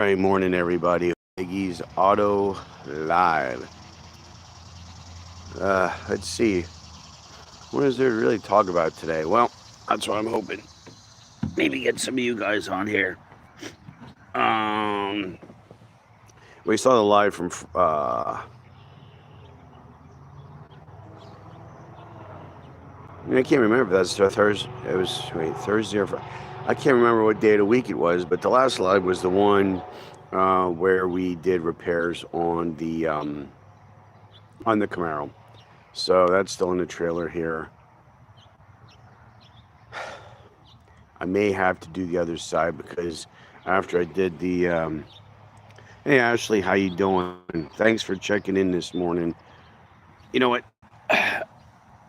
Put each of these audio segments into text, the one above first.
Good morning, everybody. Iggy's Auto Live. Let's see. What is there to really talk about today? Well, that's what I'm hoping. Maybe get some of you guys on here. Um, we saw the live from. I can't remember if that's Thursday. It was Thursday or Friday. I can't remember what day of the week it was, but the last live was the one where we did repairs on the Camaro. So that's still in the trailer here. I may have to do the other side because after I did the hey Ashley, how you doing? Thanks for checking in this morning. You know what?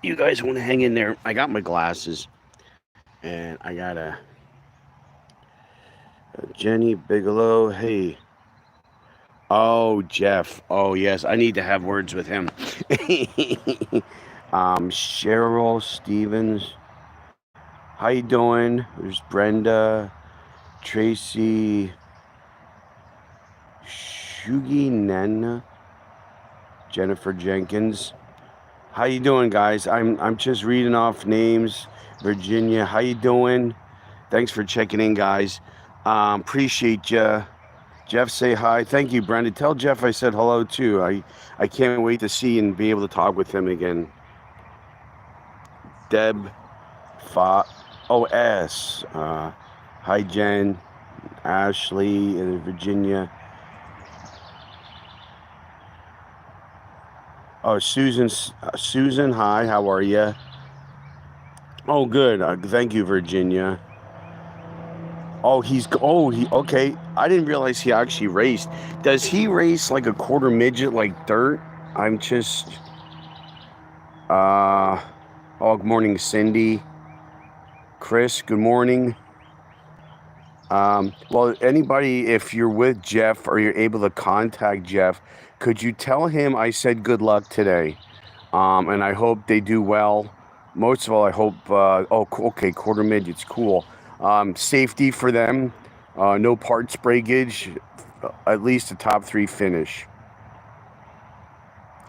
You guys want to hang in there? I got my glasses and I got a Jenny Bigelow. Hey. Oh, Jeff. Oh, yes. I need to have words with him. Cheryl Stevens. How you doing? There's Brenda, Tracy, Shugi Nana, Jennifer Jenkins. How you doing, guys? I'm just reading off names. Virginia, how you doing? Thanks for checking in, guys. Appreciate you. Jeff, say hi. Thank you, Brenda. Tell Jeff I said hello too. I can't wait to see and be able to talk with him again. Deb, OS. Hi, Jen, Ashley, and Virginia. Oh, Susan, hi. How are you? Oh, good. Thank you, Virginia. Okay. I didn't realize he actually raced. Does he race like a quarter midget, like dirt? I'm just. Good morning, Cindy. Chris, good morning. Well, anybody, if you're with Jeff or you're able to contact Jeff, could you tell him I said good luck today? And I hope they do well. Most of all, I hope, okay, quarter midgets, cool. Safety for them, no parts breakage, at least a top 3 finish.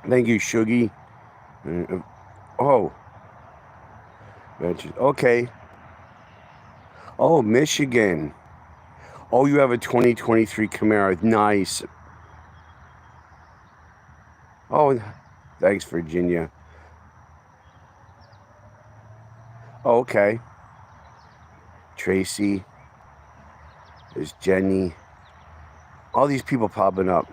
Thank you, Shuggy. Oh, okay. Oh, Michigan. Oh, you have a 2023 Camaro. Nice. Oh, thanks, Virginia. Oh, okay. Tracy. There's Jenny. All these people popping up.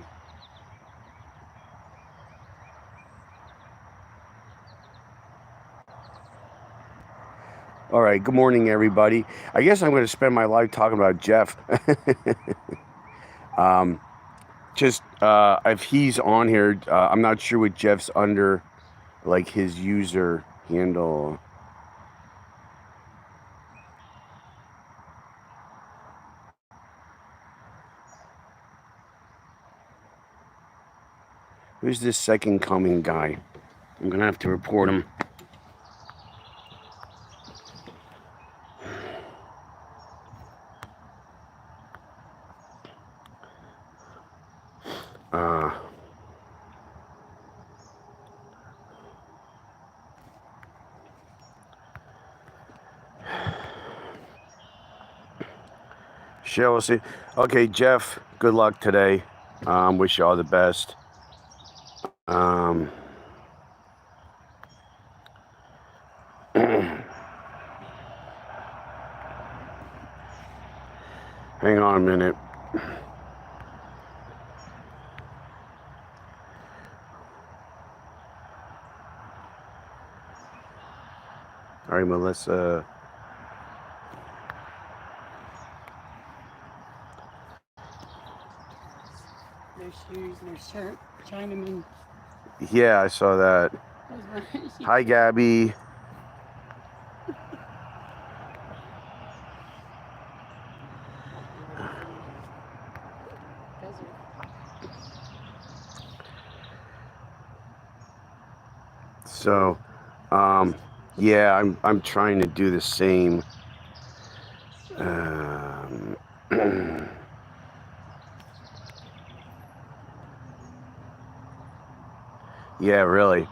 All right. Good morning, everybody. I guess I'm going to spend my life talking about Jeff. If he's on here, I'm not sure what Jeff's under, like his user handle. Who's this second coming guy? I'm going to have to report him. We'll see. Okay, Jeff, good luck today. Wish you all the best. Hang on a minute. All right, Melissa. No shoes, no shirt, Chinaman. Yeah, I saw that. Hi, Gabby. So, yeah, I'm trying to do the same. Yeah, really.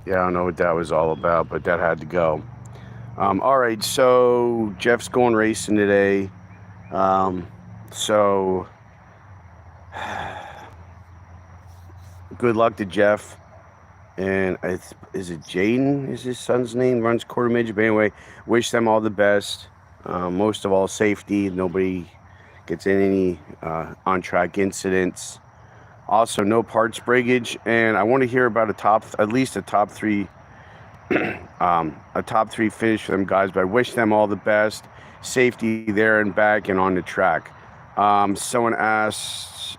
Yeah, I don't know what that was all about, but that had to go. All right, so Jeff's going racing today. So good luck to Jeff. And is it Jaden? Is his son's name? Runs quarter midget. But anyway, wish them all the best. Most of all, safety. Nobody gets in any on track incidents. Also, no parts breakage. And I want to hear about at least a top three finish for them guys. But I wish them all the best. Safety there and back and on the track. Someone asked.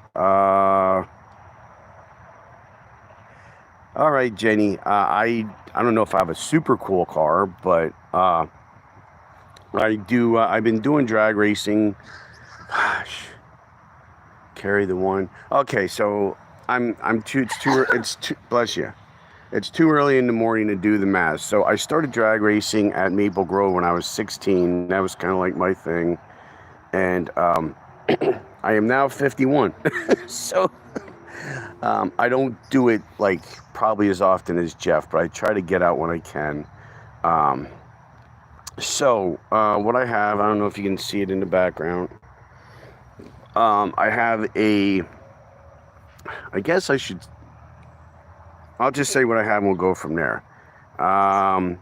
All right, Jenny. I don't know if I have a super cool car, but I do. I've been doing drag racing. Gosh, carry the one. Okay, so I'm too. It's too. Bless you. It's too early in the morning to do the math. So I started drag racing at Maple Grove when I was 16. That was kind of like my thing, and I am now 51. So. I don't do it like probably as often as Jeff, but I try to get out when I can. What I have, I don't know if you can see it in the background. I have I guess I'll just say what I have and we'll go from there.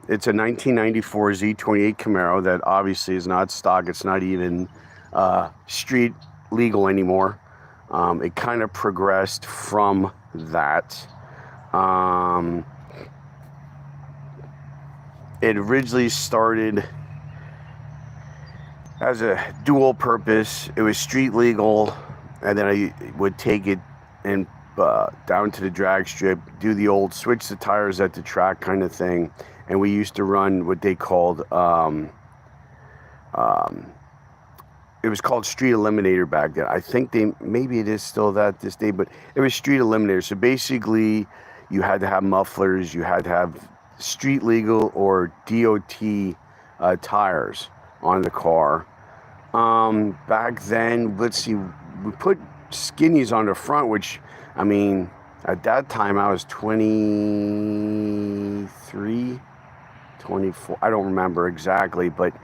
It's a 1994 Z28 Camaro that obviously is not stock. It's not even street legal anymore. It kind of progressed from that. It originally started as a dual purpose. It was street legal, and then I would take it and down to the drag strip, do the old switch the tires at the track kind of thing. And we used to run what they called it was called Street Eliminator back then. I think maybe it is still that this day, but it was Street Eliminator. So basically, you had to have mufflers, you had to have street legal or DOT tires on the car. Back then, let's see, we put skinnies on the front, which, I mean, at that time I was 23, 24. I don't remember exactly, but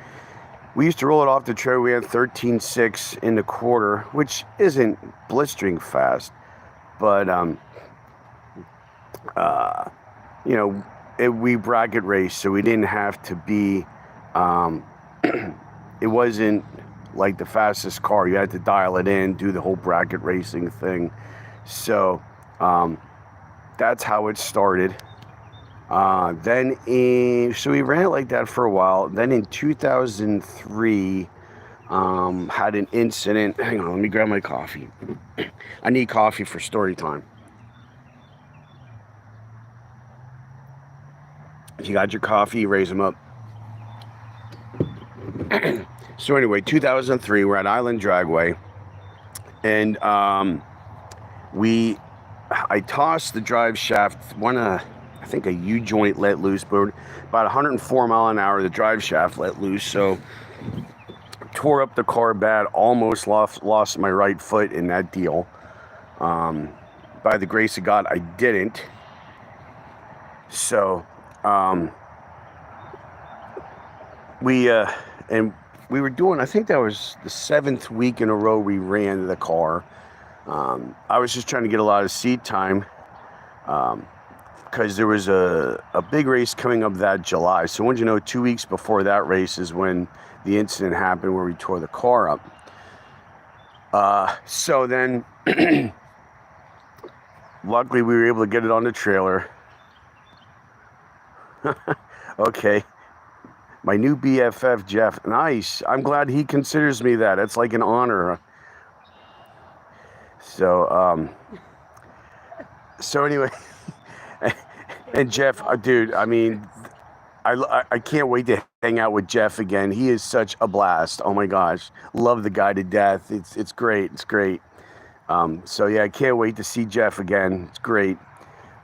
we used to roll it off the trailer. We had 13.6 in the quarter, which isn't blistering fast, but we bracket raced, so we didn't have to be. It wasn't like the fastest car. You had to dial it in, do the whole bracket racing thing. So that's how it started. So we ran it like that for a while. Then in 2003, had an incident. Hang on, let me grab my coffee. I need coffee for story time. If you got your coffee, raise them up. So anyway, 2003, we're at Island Dragway, and I tossed the drive shaft. I think a U-joint let loose, but about 104 mile an hour, the drive shaft let loose. So tore up the car bad, almost lost my right foot in that deal. By the grace of God, I didn't. So we were doing, I think that was the 7th week in a row we ran the car. I was just trying to get a lot of seat time. Because there was a big race coming up that July. So wouldn't you know, 2 weeks before that race is when the incident happened where we tore the car up. So then, luckily we were able to get it on the trailer. Okay. My new BFF, Jeff. Nice. I'm glad he considers me that. It's like an honor. So anyway... And Jeff, dude, I mean, I can't wait to hang out with Jeff again. He is such a blast. Oh my gosh, love the guy to death. It's great. It's great. So yeah, I can't wait to see Jeff again. It's great.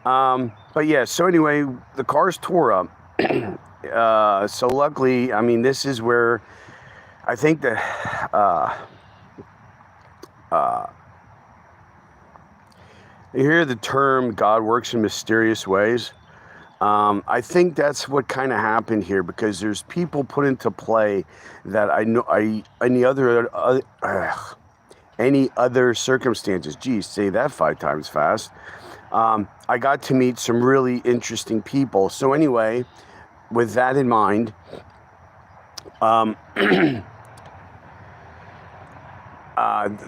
But yeah, so anyway, the car's tore up. So luckily, I mean, this is where I think the you hear the term "God works in mysterious ways." I think that's what kind of happened here, because there's people put into play that I know any other circumstances. Geez, say that 5 times fast. I got to meet some really interesting people. So anyway, with that in mind,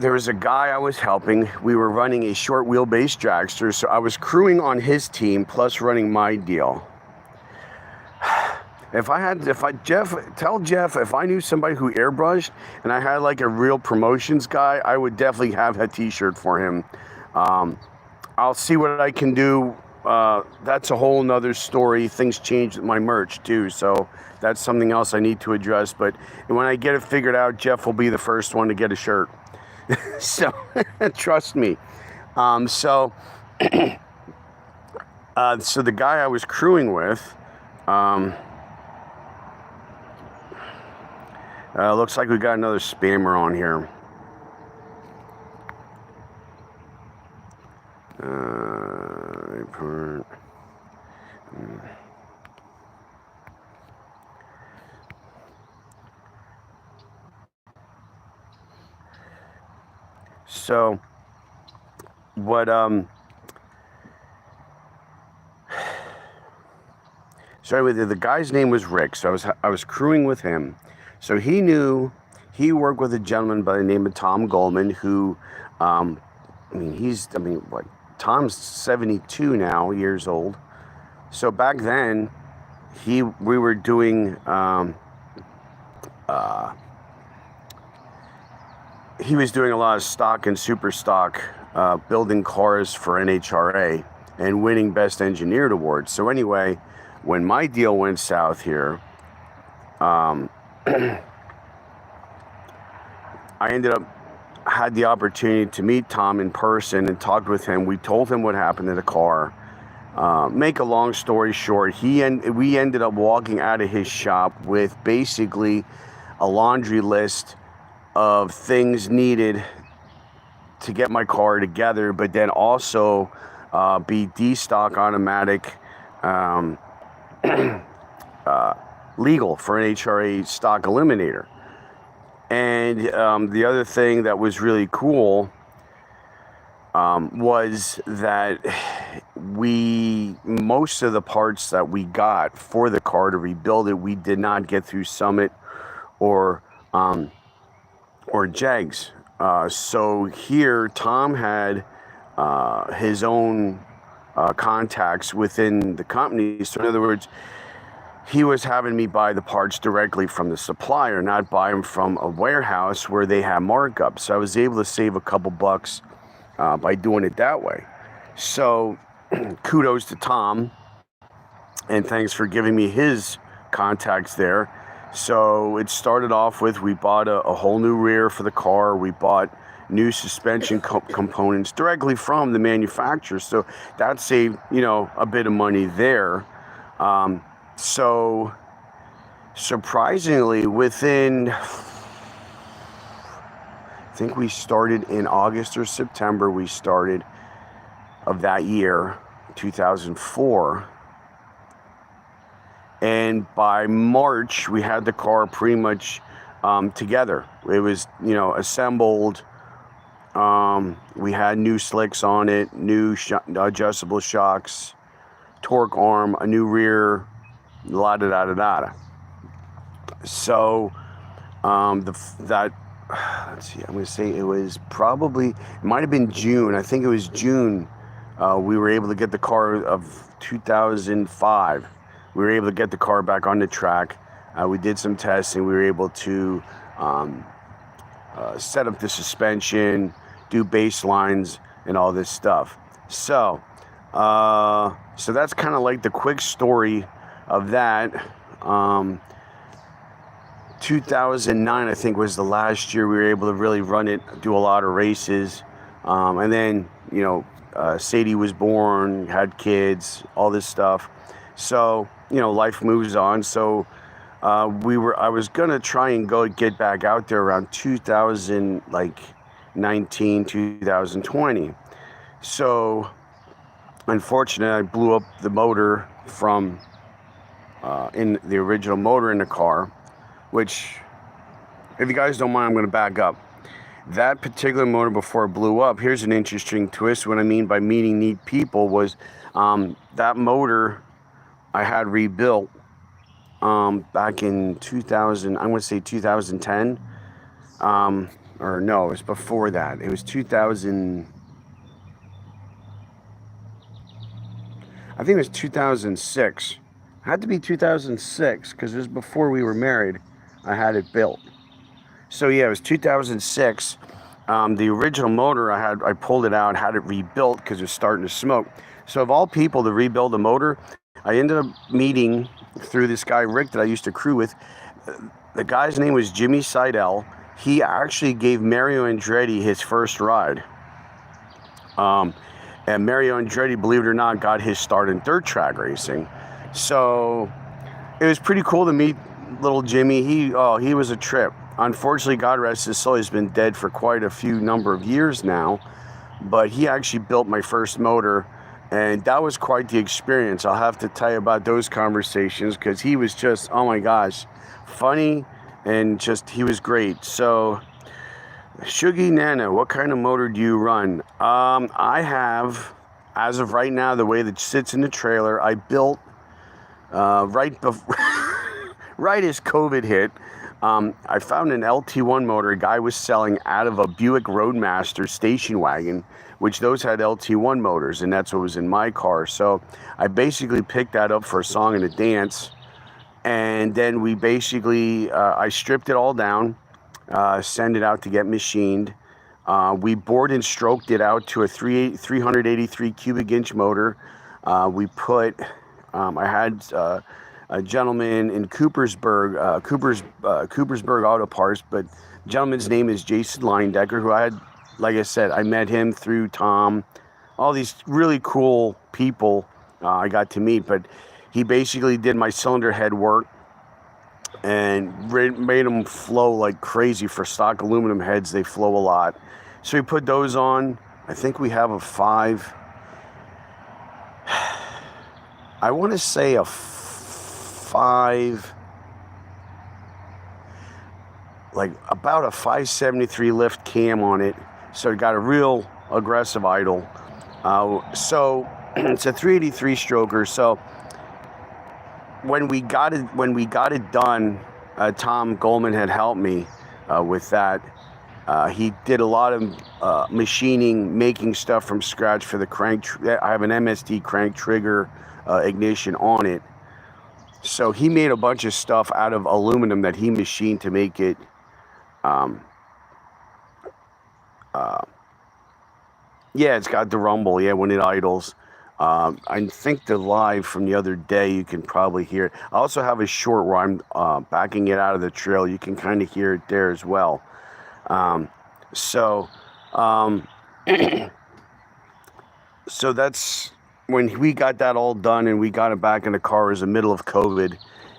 there was a guy I was helping. We were running a short wheelbase dragster, so I was crewing on his team plus running my deal. Tell Jeff, if I knew somebody who airbrushed and I had like a real promotions guy, I would definitely have a t-shirt for him. I'll see what I can do. That's a whole nother story. Things change with my merch too, so that's something else I need to address. But when I get it figured out, Jeff will be the first one to get a shirt. So trust me. So the guy I was crewing with, looks like we got another spammer on here. So what so anyway, the guy's name was Rick. So I was crewing with him. So he worked with a gentleman by the name of Tom Goldman, who Tom's 72 now, years old. So back then we were doing he was doing a lot of stock and super stock, building cars for NHRA and winning Best Engineered awards. So anyway, when my deal went south here, I had the opportunity to meet Tom in person and talked with him. We told him what happened to the car. Make a long story short, we ended up walking out of his shop with basically a laundry list of things needed to get my car together, but then also be D-stock automatic, legal for an HRA stock eliminator. And the other thing that was really cool was that most of the parts that we got for the car to rebuild it, we did not get through Summit or Jegs. So here, Tom had his own contacts within the company. So in other words, he was having me buy the parts directly from the supplier, not buy them from a warehouse where they have markups. So I was able to save a couple bucks by doing it that way. So kudos to Tom, and thanks for giving me his contacts there. So it started off with, we bought a whole new rear for the car. We bought new suspension components directly from the manufacturer. So that saved, a bit of money there. So surprisingly, within, I think we started in August or September, of that year, 2004. And by March, we had the car pretty much together. It was, assembled. We had new slicks on it, new adjustable shocks, torque arm, a new rear, la-da-da-da-da. So let's see, I'm going to say it might have been June. I think it was June. We were able to get the car of 2005. We were able to get the car back on the track. We did some testing. We were able to set up the suspension, do baselines, and all this stuff. So that's kind of like the quick story of that. 2009, I think, was the last year we were able to really run it, do a lot of races. And then, Sadie was born, had kids, all this stuff. So, life moves on. So I was going to try and get back out there around 2019, 2020. So unfortunately, I blew up the motor from in the original motor in the car, which, if you guys don't mind, I'm going to back up. That particular motor, before it blew up, here's an interesting twist. What I mean by meeting neat people was that motor I had rebuilt back in 2000, I'm going to say 2010. Or no, it was before that. It was 2000. I think it was 2006. It had to be 2006 because it was before we were married. I had it built. So yeah, it was 2006. The original motor I pulled it out, had it rebuilt because it was starting to smoke. So of all people to rebuild the motor, I ended up meeting through this guy Rick that I used to crew with. The guy's name was Jimmy Seidel. He actually gave Mario Andretti his first ride. And Mario Andretti, believe it or not, got his start in dirt track racing. So it was pretty cool to meet little Jimmy. He was a trip. Unfortunately, God rest his soul, he's been dead for quite a few number of years now. But he actually built my first motor, and that was quite the experience. I'll have to tell you about those conversations because he was just, oh my gosh, funny, and just, he was great. So Shuggy Nana, what kind of motor do you run? I have, as of right now, the way that sits in the trailer, I built right as COVID hit. I found an LT1 motor a guy was selling out of a Buick Roadmaster station wagon, which those had LT1 motors, and that's what was in my car. So I basically picked that up for a song and a dance, and then we basically, I stripped it all down, send it out to get machined. We bored and stroked it out to a 383 cubic inch motor. We put, I had a gentleman in Coopersburg Auto Parts, but the gentleman's name is Jason Leindecker, who I had, like I said, I met him through Tom, all these really cool people I got to meet, but he basically did my cylinder head work and made them flow like crazy. For stock aluminum heads, they flow a lot. So we put those on. I think we have a 5, I want to say a 5, like about a 573 lift cam on it. So it got a real aggressive idle. So it's a 383 stroker. So when we got it done, Tom Goldman had helped me with that. He did a lot of machining, making stuff from scratch for the crank. I have an MSD crank trigger ignition on it. So he made a bunch of stuff out of aluminum that he machined to make it yeah, it's got the rumble, yeah, when it idles. I think the live from the other day, you can probably hear it. I also have a short where I'm backing it out of the trail. You can kind of hear it there as well. So that's when we got that all done and we got it back in the car. It was the middle of COVID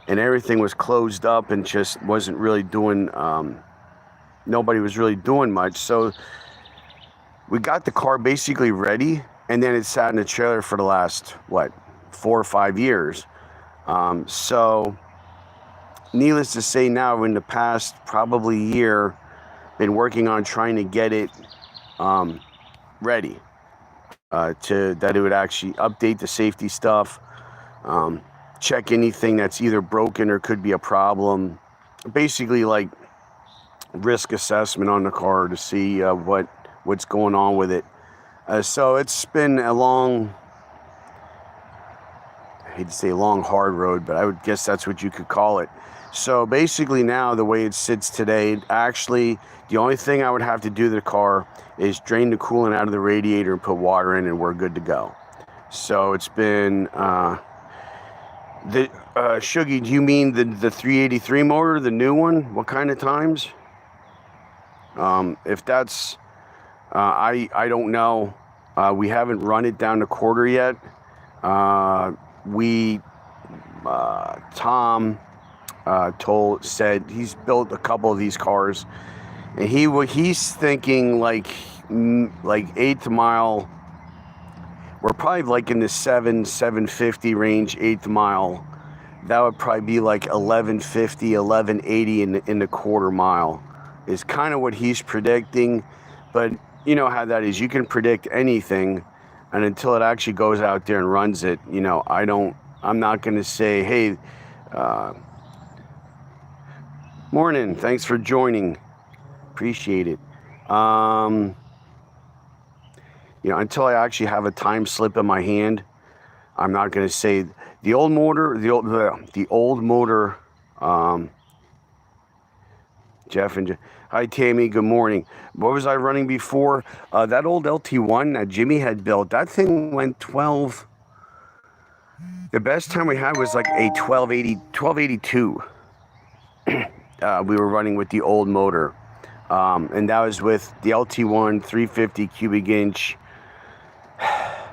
and everything was closed up and just wasn't really doing, nobody was really doing much. So we got the car basically ready, and then it sat in the trailer for the last, 4 or 5 years. So needless to say, now in the past probably year, been working on trying to get it ready to that it would actually update the safety stuff, check anything that's either broken or could be a problem. Basically like risk assessment on the car to see what's going on with it. So it's been a long, I hate to say long, hard road, but I would guess that's what you could call it. So basically now the way it sits today, actually the only thing I would have to do to the car is drain the coolant out of the radiator and put water in and we're good to go. So it's been, The Shuggy, do you mean the 383 motor, the new one? What kind of times? If that's, I don't know. We haven't run it down the quarter yet. Tom said he's built a couple of these cars, and he's thinking like 8th mile. We're probably like in the 750 range, 8th mile. That would probably be like 1150, 1180 in the quarter mile is kind of what he's predicting. But you know how that is. You can predict anything, and until it actually goes out there and runs it, I'm not going to say, hey, morning, thanks for joining. Appreciate it. Until I actually have a time slip in my hand, I'm not going to say the old motor, Jeff and hi, Tammy. Good morning. What was I running before? That old LT1 that Jimmy had built, that thing went 12. The best time we had was like a 1282. We were running with the old motor. And that was with the LT1 350 cubic inch.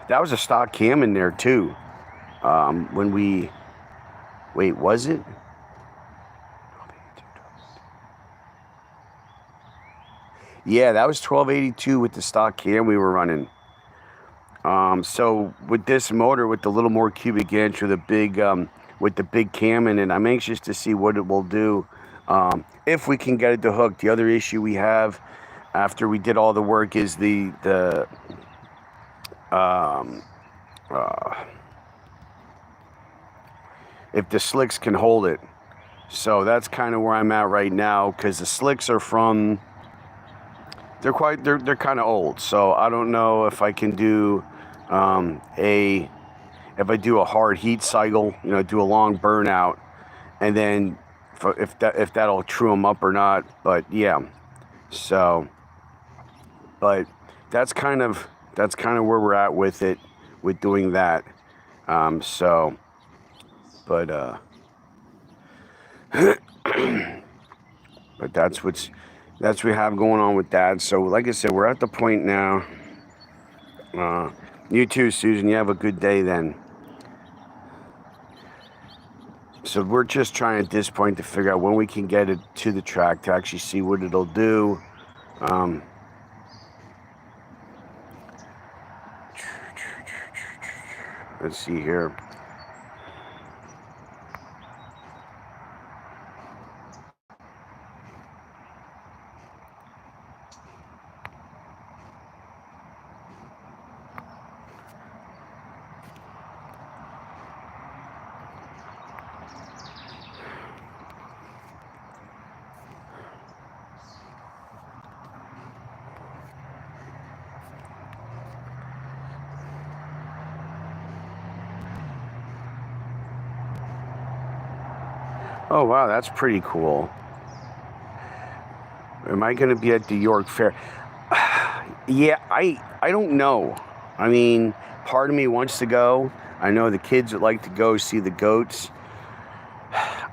That was a stock cam in there too. Was it? Yeah, that was 1282 with the stock cam we were running. So with this motor, with the little more cubic inch, or the big, with the big cam in it, I'm anxious to see what it will do. If we can get it to hook. The other issue we have after we did all the work is if the slicks can hold it. So that's kind of where I'm at right now, because the slicks are from, they're kind of old. So I don't know if I can do if I do a hard heat cycle, do a long burnout, and then if that'll true them up or not. But yeah, so, but that's kind of where we're at with it, with doing that. But that's what we have going on with that. So like I said, we're at the point now. You too, Susan. You have a good day then. So we're just trying at this point to figure out when we can get it to the track to actually see what it'll do. Let's see here. Oh, wow, that's pretty cool. Am I going to be at the York Fair? Yeah, I don't know. I mean, part of me wants to go. I know the kids would like to go see the goats.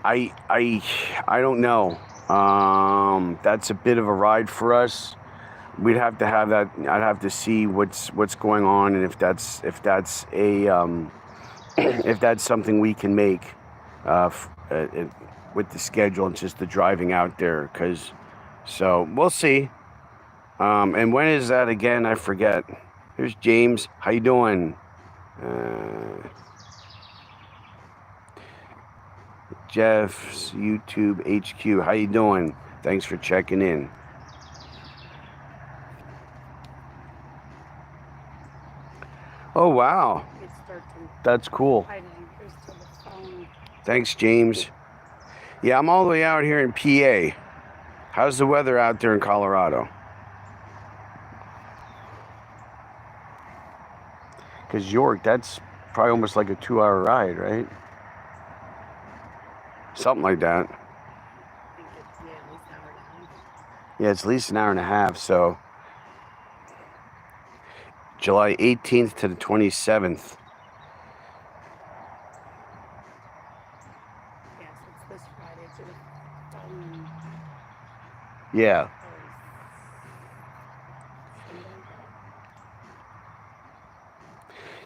I don't know. That's a bit of a ride for us. We'd have to have that. I'd have to see what's going on, and if that's a if that's something we can make with the schedule and just the driving out there. So we'll see. And when is that again? I forget. Here's James. How you doing? Jeff's YouTube HQ. How you doing? Thanks for checking in. Oh, wow. That's cool. Thanks, James. Yeah, I'm all the way out here in PA. How's the weather out there in Colorado? Because York, that's probably almost like a 2-hour ride, right? Something like that. Yeah, it's at least an hour and a half. So July 18th to the 27th. to the following Yeah. Sunday.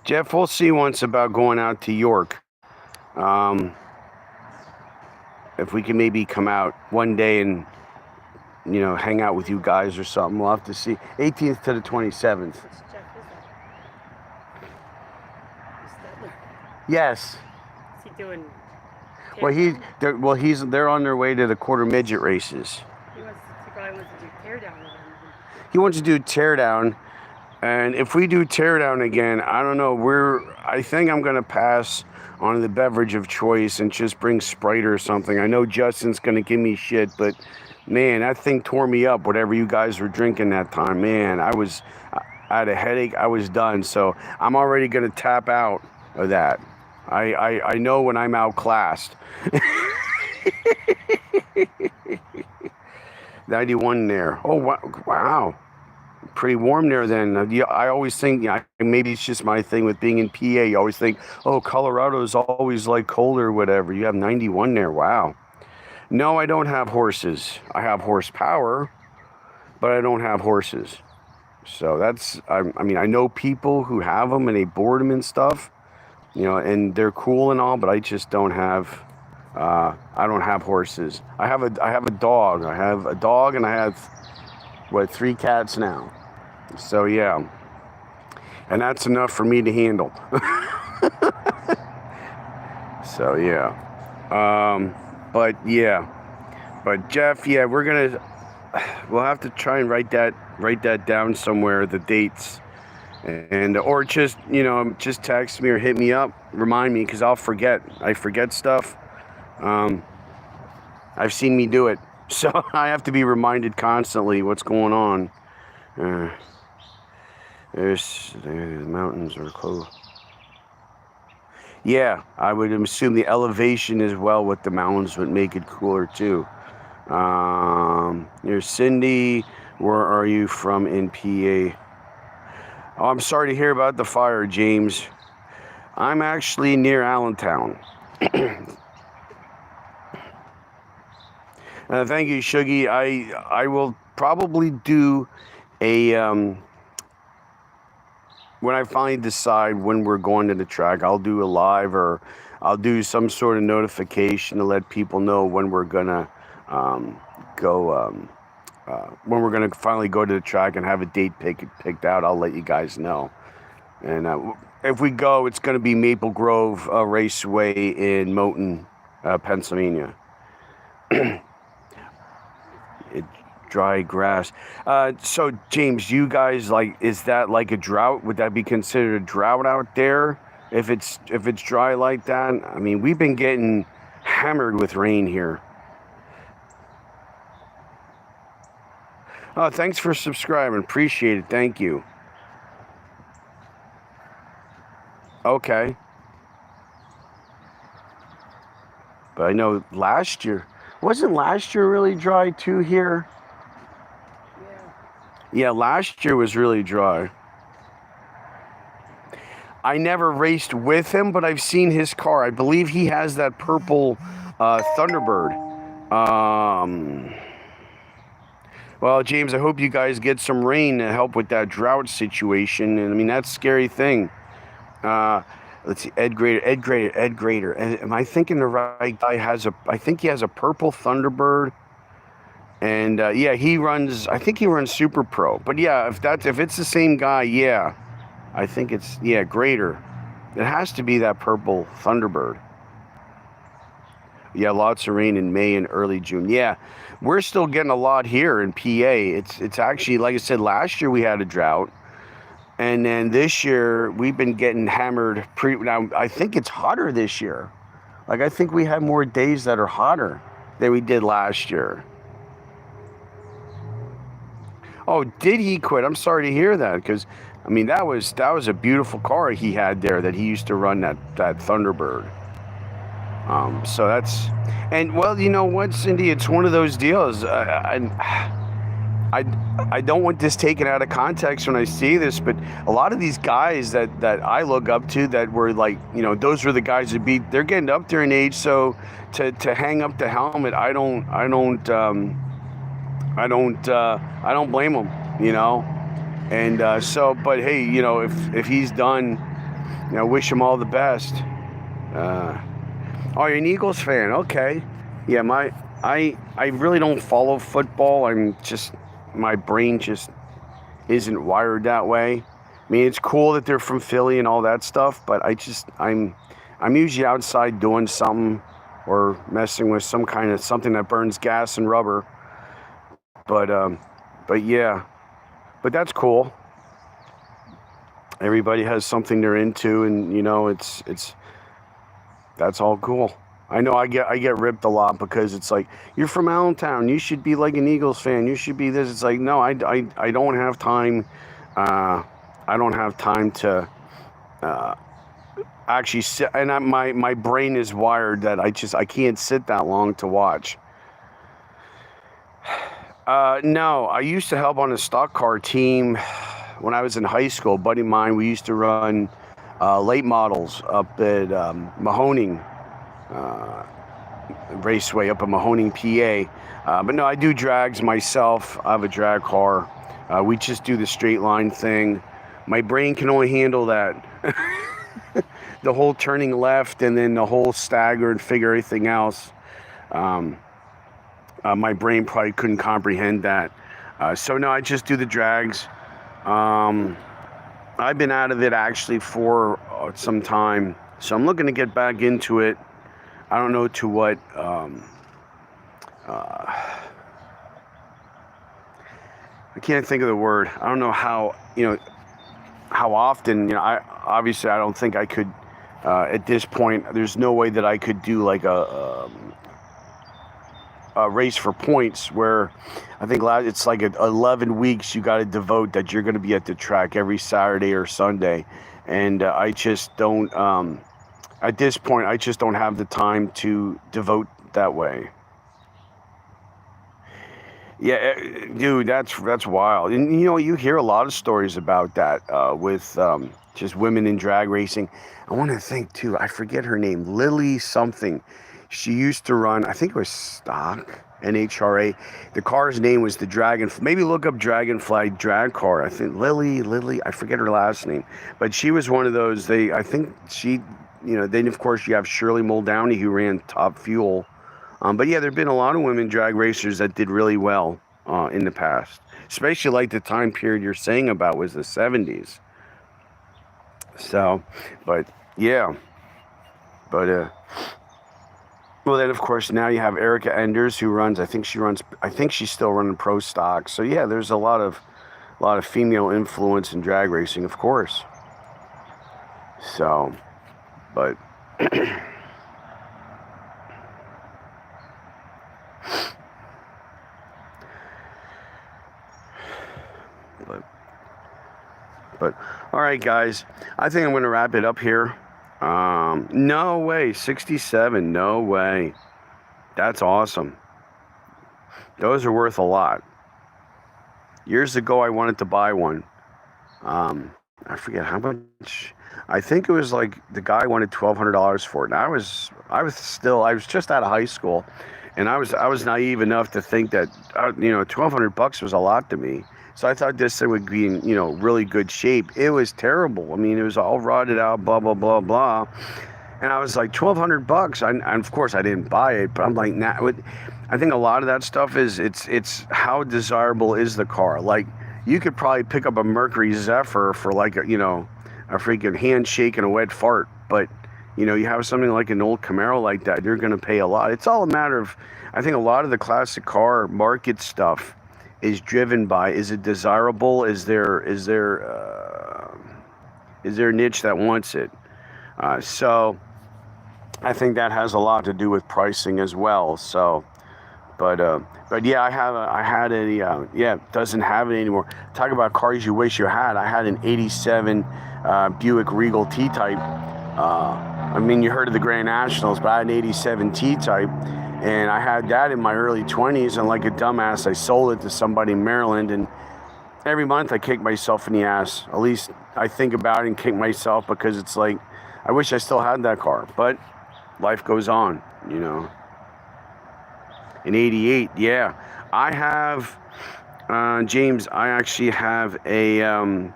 Jeff, we'll see once about going out to York. If we can maybe come out one day and, hang out with you guys or something. We'll have to see. 18th to the 27th. Which Jeff is that? Is that Yes. is he doing? Well, they're on their way to the quarter midget races. He probably wants to do teardown with him. He wants to do teardown, and if we do teardown again, I don't know. I think I'm gonna pass on the beverage of choice and just bring Sprite or something. I know Justin's gonna give me shit, but man, that thing tore me up. Whatever you guys were drinking that time, man, I had a headache. I was done. So I'm already gonna tap out of that. I know when I'm outclassed. 91 there. Oh wow. Pretty warm there then. I always think, maybe it's just my thing with being in PA. You always think, oh, Colorado is always like colder or whatever. You have 91 there. Wow. No, I don't have horses. I have horsepower, but I don't have horses. So I know people who have them and they board them and stuff, and they're cool and all, but I just don't have, I don't have horses. I have a dog. I have a dog and I have, 3 cats now. So yeah, and that's enough for me to handle. So yeah, but Jeff, yeah, we'll have to try and write that down somewhere, the dates, and or just text me or hit me up, remind me, because I'll forget. I forget stuff. I've seen me do it, so I have to be reminded constantly what's going on. The mountains are close. Yeah, I would assume the elevation as well with the mountains would make it cooler too. There's Cindy. Where are you from in PA? Oh, I'm sorry to hear about the fire, James. I'm actually near Allentown. Thank you, Shuggy. I will probably do a when I finally decide when we're going to the track, I'll do a live, or I'll do some sort of notification to let people know when we're gonna go. When we're gonna finally go to the track and have a date picked out, I'll let you guys know. And if we go, it's gonna be Maple Grove Raceway in Moulton, Pennsylvania. Dry grass. So James, you guys, is that like a drought? Would that be considered a drought out there if it's dry like that? I mean, we've been getting hammered with rain here. Oh, thanks for subscribing. Appreciate it. Thank you. Okay. But I know wasn't last year really dry too here? Yeah, last year was really dry. I never raced with him, but I've seen his car. I believe he has that purple Thunderbird. Well, James, I hope you guys get some rain to help with that drought situation. And I mean, that's a scary thing. Let's see, Ed Grader. Am I thinking the right guy? I think he has a purple Thunderbird. And yeah, I think he runs Super Pro. But yeah, if it's the same guy, yeah, I think it's, Grader. It has to be that purple Thunderbird. Yeah, lots of rain in May and early June. Yeah, we're still getting a lot here in PA. It's actually, like I said, last year we had a drought. And then this year we've been getting hammered. Now, I think it's hotter this year. I think we have more days that are hotter than we did last year. Oh, did he quit? I'm sorry to hear that, because I mean that was a beautiful car he had there that he used to run, that Thunderbird. So and well, you know what, Cindy, it's one of those deals. And I don't want this taken out of context when I see this, but a lot of these guys that I look up to that were like, those were the guys that they're getting up there in age. So to hang up the helmet, I don't blame them, And so, but hey, if he's done, wish him all the best. Oh, you're an Eagles fan? Okay. Yeah, I really don't follow football. My brain just isn't wired that way. I mean, it's cool that they're from Philly and all that stuff, but I'm usually outside doing something or messing with something that burns gas and rubber. But yeah, but that's cool. Everybody has something they're into, and it's that's all cool. I know I get ripped a lot because it's like, you're from Allentown, you should be like an Eagles fan, you should be this. It's like, no, I don't have time. I don't have time to actually sit, and my brain is wired that I can't sit that long to watch. No, I used to help on a stock car team when I was in high school. A buddy of mine, we used to run late models up at Mahoning Raceway up in Mahoning, PA. But no, I do drags myself. I have a drag car. We just do the straight line thing. My brain can only handle that. The whole turning left and then the whole stagger and figure everything else. My brain probably couldn't comprehend that. So no, I just do the drags. I've been out of it actually for some time. So I'm looking to get back into it. I don't know to what, I can't think of the word. I don't know how, how often, I don't think I could, at this point, there's no way that I could do like a race for points where I think it's like 11 weeks you got to devote that you're going to be at the track every Saturday or Sunday. And I just don't, at this point, I just don't have the time to devote that way. Yeah, dude, that's wild. And you hear a lot of stories about that with just women in drag racing. I want to think too, I forget her name, Lily something. She used to run, I think it was stock, NHRA. The car's name was the Dragon. Maybe look up Dragonfly drag car. I think Lily, I forget her last name. But she was one of those, then of course you have Shirley Muldowney who ran Top Fuel. But yeah, there have been a lot of women drag racers that did really well in the past. Especially like the time period you're saying about was the 70s. So, but yeah. But, well, then, of course, now you have Erica Enders, who runs, I think she's still running pro stock. So, yeah, there's a lot of female influence in drag racing, of course. So, but, but, all right, guys, I think I'm going to wrap it up here. No way, 67, no way. That's awesome. Those are worth a lot. Years ago, I wanted to buy one. I forget how much. I think it was like the guy wanted $1,200 for it. And I was just out of high school, and I was naive enough to think that $1,200 was a lot to me. So I thought this thing would be in, really good shape. It was terrible. I mean, it was all rotted out, blah, blah, blah, blah. And I was like, $1,200. And of course I didn't buy it, but I'm like, nah. I think a lot of that stuff is, it's how desirable is the car. Like, you could probably pick up a Mercury Zephyr for like, a freaking handshake and a wet fart. But, you have something like an old Camaro like that, you're going to pay a lot. It's all a matter of, I think a lot of the classic car market stuff is driven by, is it desirable? Is there a niche that wants it? So I think that has a lot to do with pricing as well. So, but yeah, doesn't have it anymore. Talk about cars you wish you had. I had an 87 Buick Regal T-Type. I mean, you heard of the Grand Nationals, but I had an 87 T-Type. And I had that in my early 20s, and like a dumbass, I sold it to somebody in Maryland, and every month I kick myself in the ass. At least I think about it and kick myself, because it's like, I wish I still had that car, but life goes on, you know. In 88, yeah. I have, James, I actually have an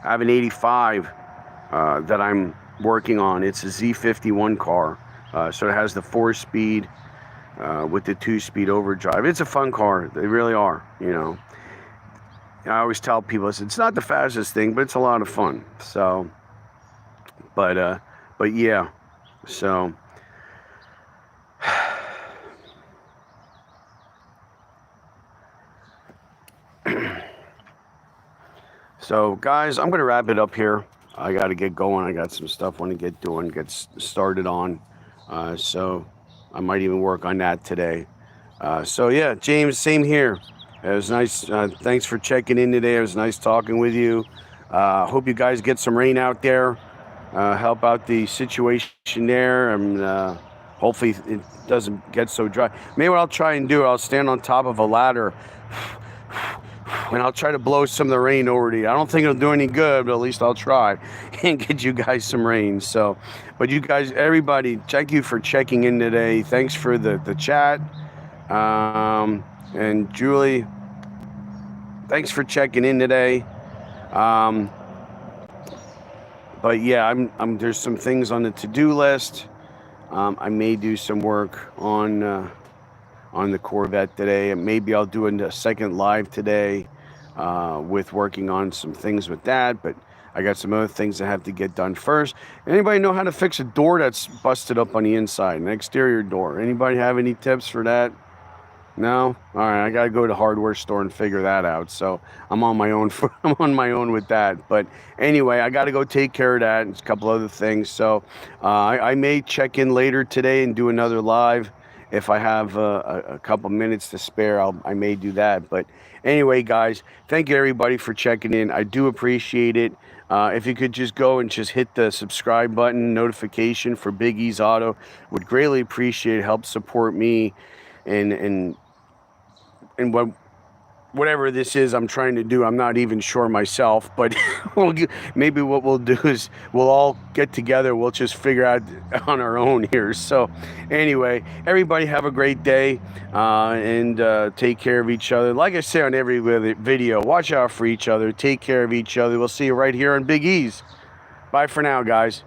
85 that I'm working on. It's a Z51 car. So it has the 4-speed with the 2-speed overdrive. It's a fun car. They really are, you know. I always tell people, it's not the fastest thing, but it's a lot of fun. So, but yeah, so. So, guys, I'm going to wrap it up here. I got to get going. I got some stuff I want to get started on. So I might even work on that today. So, yeah, James, same here. It was nice. Thanks for checking in today. It was nice talking with you. Hope you guys get some rain out there. Help out the situation there. And hopefully it doesn't get so dry. Maybe what I'll try and do, I'll stand on top of a ladder and I'll try to blow some of the rain over to you. I don't think it'll do any good, but at least I'll try and get you guys some rain. So, but you guys, everybody, thank you for checking in today. Thanks for the chat. And Julie, thanks for checking in today. But yeah, there's some things on the to-do list. I may do some work on the Corvette today, and maybe I'll do a second live today with working on some things with that. But I got some other things that have to get done first. Anybody know how to fix a door that's busted up on the inside, an exterior door? Anybody have any tips for that? No? All right, I got to go to the hardware store and figure that out. So I'm on my own. I'm on my own with that. But anyway, I got to go take care of that and a couple other things. So I may check in later today and do another live. If I have a couple minutes to spare, I may do that. But anyway, guys, thank you everybody for checking in. I do appreciate it. If you could just go and just hit the subscribe button, notification for Big E's Auto, would greatly appreciate it. Help support me and whatever this is I'm trying to do. I'm not even sure myself, but maybe what we'll do is we'll all get together. We'll just figure out on our own here. So anyway, everybody have a great day and take care of each other. Like I say on every video, watch out for each other. Take care of each other. We'll see you right here on Big E's. Bye for now, guys.